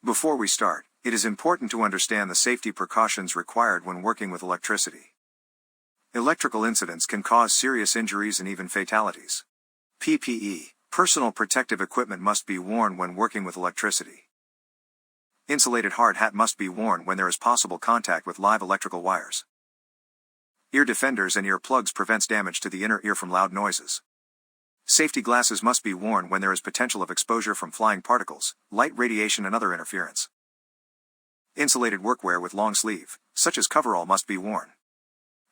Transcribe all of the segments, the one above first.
Before we start, it is important to understand the safety precautions required when working with electricity. Electrical incidents can cause serious injuries and even fatalities. PPE, personal protective equipment, must be worn when working with electricity. Insulated hard hat must be worn when there is possible contact with live electrical wires. Ear defenders and ear plugs prevents damage to the inner ear from loud noises. Safety glasses must be worn when there is potential of exposure from flying particles, light radiation and other interference. Insulated workwear with long sleeve, such as coverall, must be worn.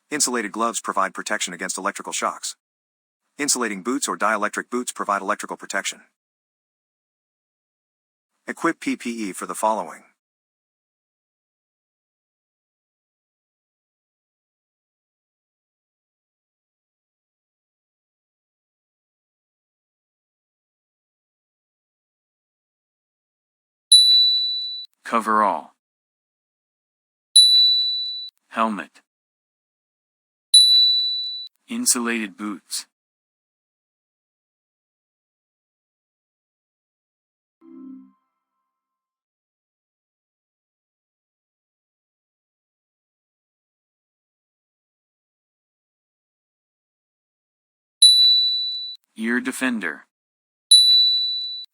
Insulated gloves provide protection against electrical shocks. Insulating boots or dielectric boots provide electrical protection. Equip PPE for the following. Coverall, helmet, insulated boots, ear defender,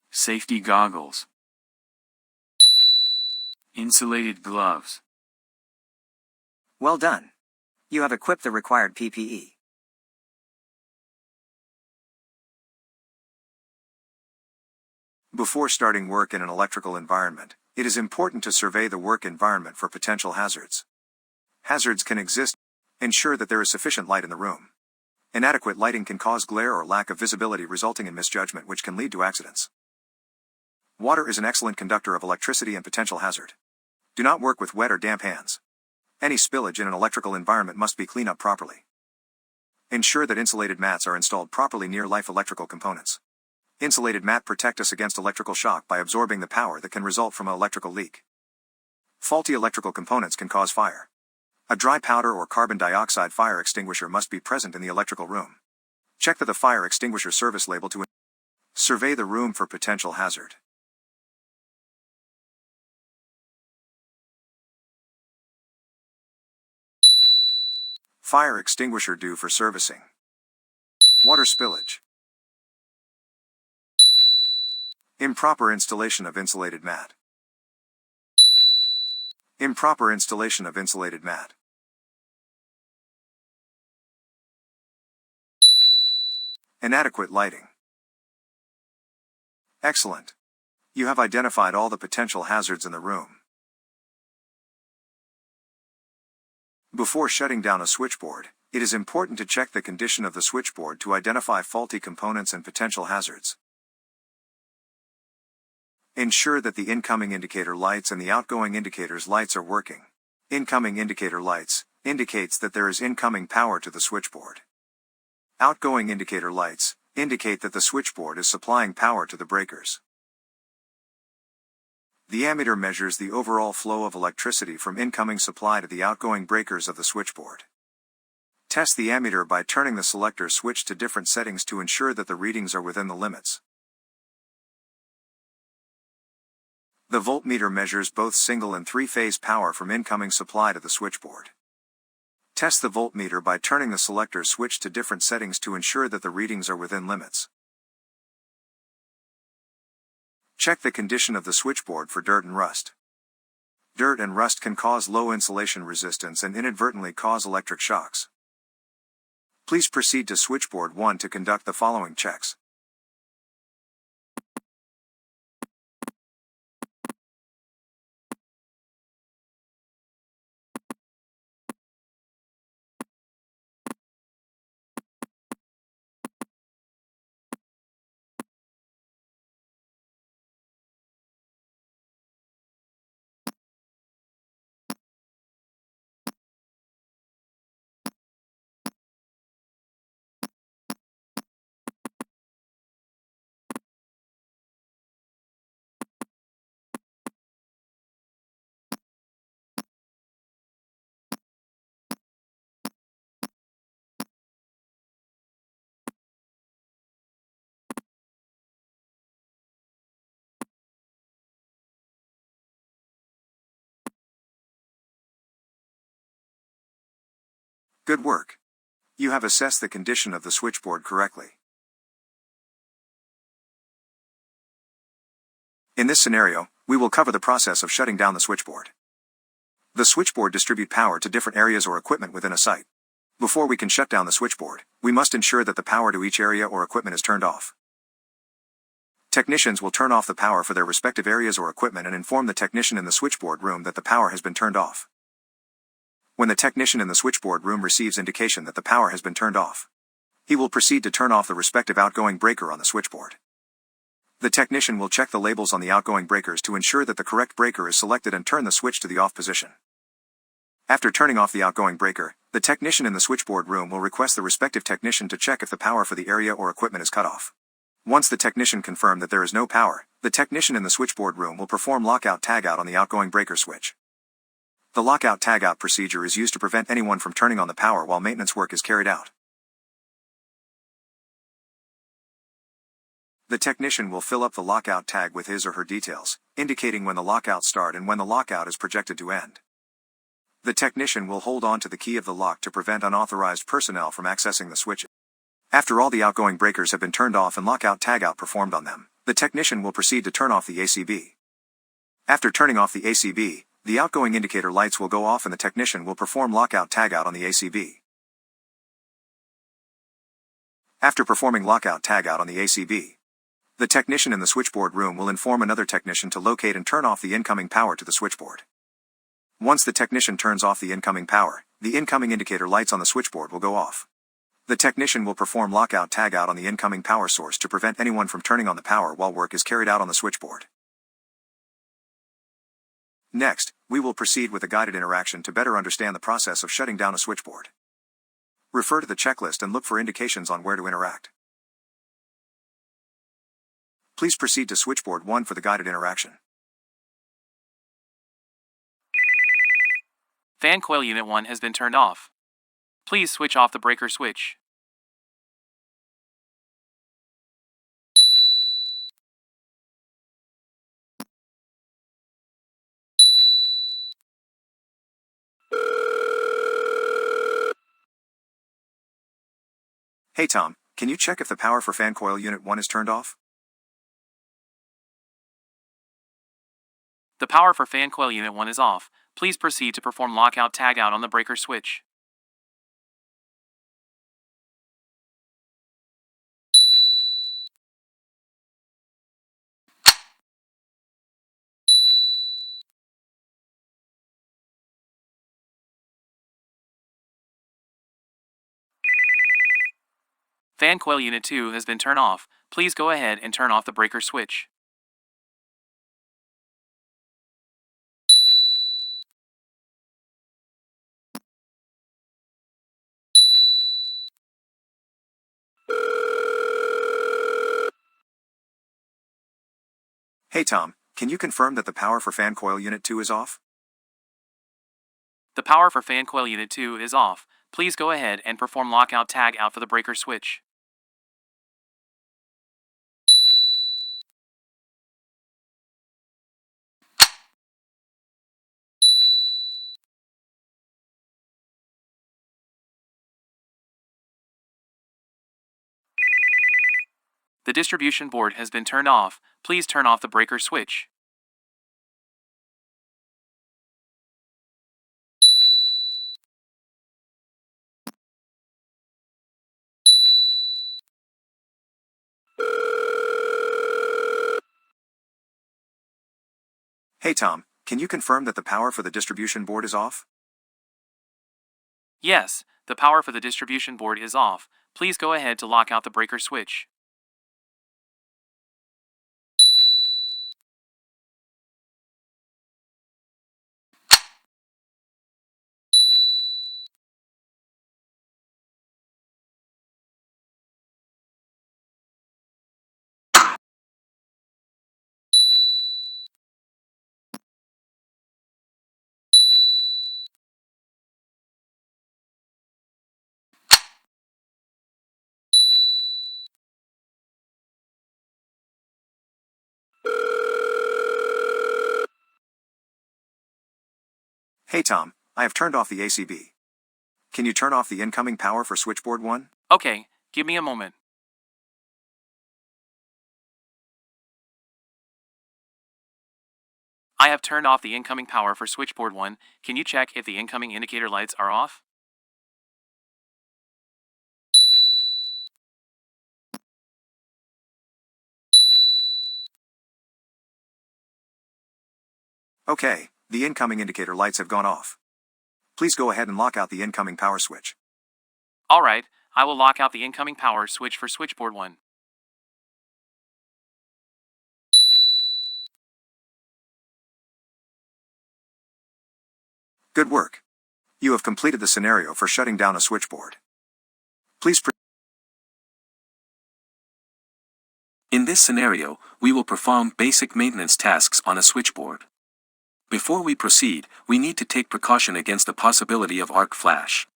safety goggles, insulated gloves. Well done. You have equipped the required PPE. Before starting work in an electrical environment, it is important to survey the work environment for potential hazards. Hazards can exist. Ensure that there is sufficient light in the room. Inadequate lighting can cause glare or lack of visibility, resulting in misjudgment, which can lead to accidents. Water is an excellent conductor of electricity and potential hazard. Do not work with wet or damp hands. Any spillage in an electrical environment must be cleaned up properly. Ensure that insulated mats are installed properly near live electrical components. Insulated mat protect us against electrical shock by absorbing the power that can result from an electrical leak. Faulty electrical components can cause fire. A dry powder or carbon dioxide fire extinguisher must be present in the electrical room. Check that the fire extinguisher service label to survey the room for potential hazard. Fire extinguisher due for servicing. Water spillage. Improper installation of insulated mat. Improper installation of insulated mat. Inadequate lighting. Excellent. You have identified all the potential hazards in the room. Before shutting down a switchboard, it is important to check the condition of the switchboard to identify faulty components and potential hazards. Ensure that the incoming indicator lights and the outgoing indicator's lights are working. Incoming indicator lights indicates that there is incoming power to the switchboard. Outgoing indicator lights indicate that the switchboard is supplying power to the breakers. The ammeter measures the overall flow of electricity from incoming supply to the outgoing breakers of the switchboard. Test the ammeter by turning the selector switch to different settings to ensure that the readings are within the limits. The voltmeter measures both single and three-phase power from incoming supply to the switchboard. Test the voltmeter by turning the selector switch to different settings to ensure that the readings are within limits. Check the condition of the switchboard for dirt and rust. Dirt and rust can cause low insulation resistance and inadvertently cause electric shocks. Please proceed to switchboard 1 to conduct the following checks. Good work. You have assessed the condition of the switchboard correctly. In this scenario, we will cover the process of shutting down the switchboard. The switchboard distributes power to different areas or equipment within a site. Before we can shut down the switchboard, we must ensure that the power to each area or equipment is turned off. Technicians will turn off the power for their respective areas or equipment and inform the technician in the switchboard room that the power has been turned off. When the technician in the switchboard room receives indication that the power has been turned off, he will proceed to turn off the respective outgoing breaker on the switchboard. The technician will check the labels on the outgoing breakers to ensure that the correct breaker is selected and turn the switch to the off position. After turning off the outgoing breaker, the technician in the switchboard room will request the respective technician to check if the power for the area or equipment is cut off. Once the technician confirms that there is no power, the technician in the switchboard room will perform lockout-tagout on the outgoing breaker switch. The lockout-tagout procedure is used to prevent anyone from turning on the power while maintenance work is carried out. The technician will fill up the lockout tag with his or her details, indicating when the lockout starts and when the lockout is projected to end. The technician will hold on to the key of the lock to prevent unauthorized personnel from accessing the switches. After all the outgoing breakers have been turned off and lockout-tagout performed on them, the technician will proceed to turn off the ACB. After turning off the ACB, the outgoing indicator lights will go off and the technician will perform lockout-tagout on the ACB. After performing lockout-tagout on the ACB, the technician in the switchboard room will inform another technician to locate and turn off the incoming power to the switchboard. Once the technician turns off the incoming power, the incoming indicator lights on the switchboard will go off. The technician will perform lockout-tagout on the incoming power source to prevent anyone from turning on the power while work is carried out on the switchboard. Next, we will proceed with a guided interaction to better understand the process of shutting down a switchboard. Refer to the checklist and look for indications on where to interact. Please proceed to switchboard 1 for the guided interaction. Fan coil unit 1 has been turned off. Please switch off the breaker switch. Hey Tom, can you check if the power for fan coil unit 1 is turned off? The power for fan coil unit 1 is off. Please proceed to perform lockout-tagout on the breaker switch. Fan coil unit 2 has been turned off. Please go ahead and turn off the breaker switch. Hey Tom, can you confirm that the power for fan coil unit 2 is off? The power for fan coil unit 2 is off. Please go ahead and perform lockout-tagout for the breaker switch. The distribution board has been turned off. Please turn off the breaker switch. Hey Tom, can you confirm that the power for the distribution board is off? Yes, the power for the distribution board is off. Please go ahead to lock out the breaker switch. Hey Tom, I have turned off the ACB. Can you turn off the incoming power for switchboard 1? Okay, give me a moment. I have turned off the incoming power for switchboard 1. Can you check if the incoming indicator lights are off? Okay, the incoming indicator lights have gone off. Please go ahead and lock out the incoming power switch. Alright, I will lock out the incoming power switch for switchboard 1. Good work. You have completed the scenario for shutting down a switchboard. Please In this scenario, we will perform basic maintenance tasks on a switchboard. Before we proceed, we need to take precaution against the possibility of arc flash.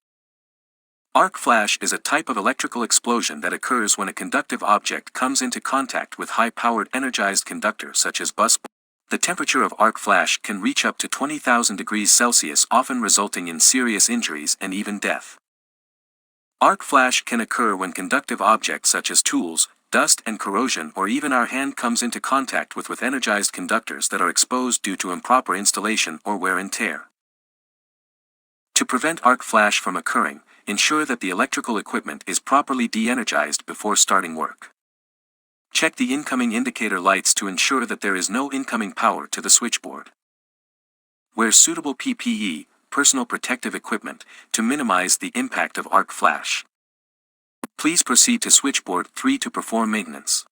Arc flash is a type of electrical explosion that occurs when a conductive object comes into contact with high-powered energized conductor such as bus. The temperature of arc flash can reach up to 20,000 degrees Celsius, often resulting in serious injuries and even death. Arc flash can occur when conductive objects such as tools, dust and corrosion, or even our hand comes into contact with energized conductors that are exposed due to improper installation or wear and tear. To prevent arc flash from occurring, ensure that the electrical equipment is properly de-energized before starting work. Check the incoming indicator lights to ensure that there is no incoming power to the switchboard. Wear suitable PPE, personal protective equipment, to minimize the impact of arc flash. Please proceed to switchboard 3 to perform maintenance.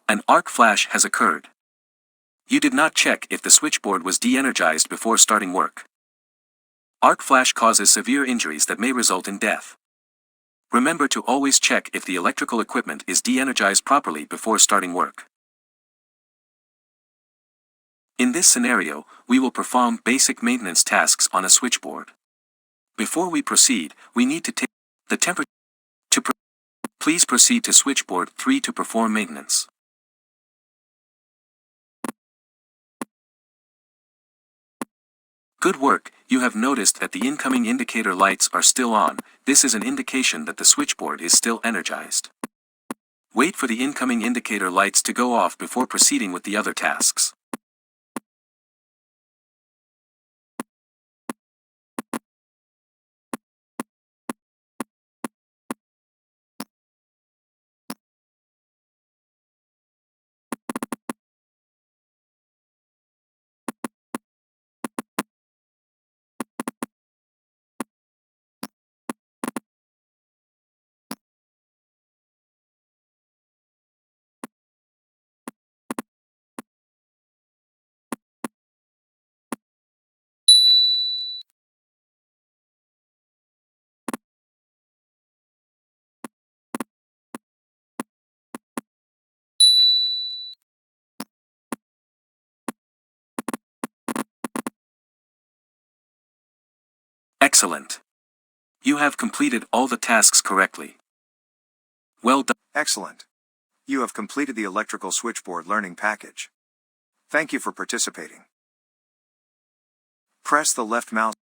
An arc flash has occurred. You did not check if the switchboard was de-energized before starting work. Arc flash causes severe injuries that may result in death. Remember to always check if the electrical equipment is de-energized properly before starting work. In this scenario, we will perform basic maintenance tasks on a switchboard. Before we proceed, we need to take the temperature. Please proceed to switchboard 3 to perform maintenance. Good work, you have noticed that the incoming indicator lights are still on. This is an indication that the switchboard is still energized. Wait for the incoming indicator lights to go off before proceeding with the other tasks. Excellent. You have completed all the tasks correctly. Well done. Excellent. You have completed the electrical switchboard learning package. Thank you for participating. Press the left mouse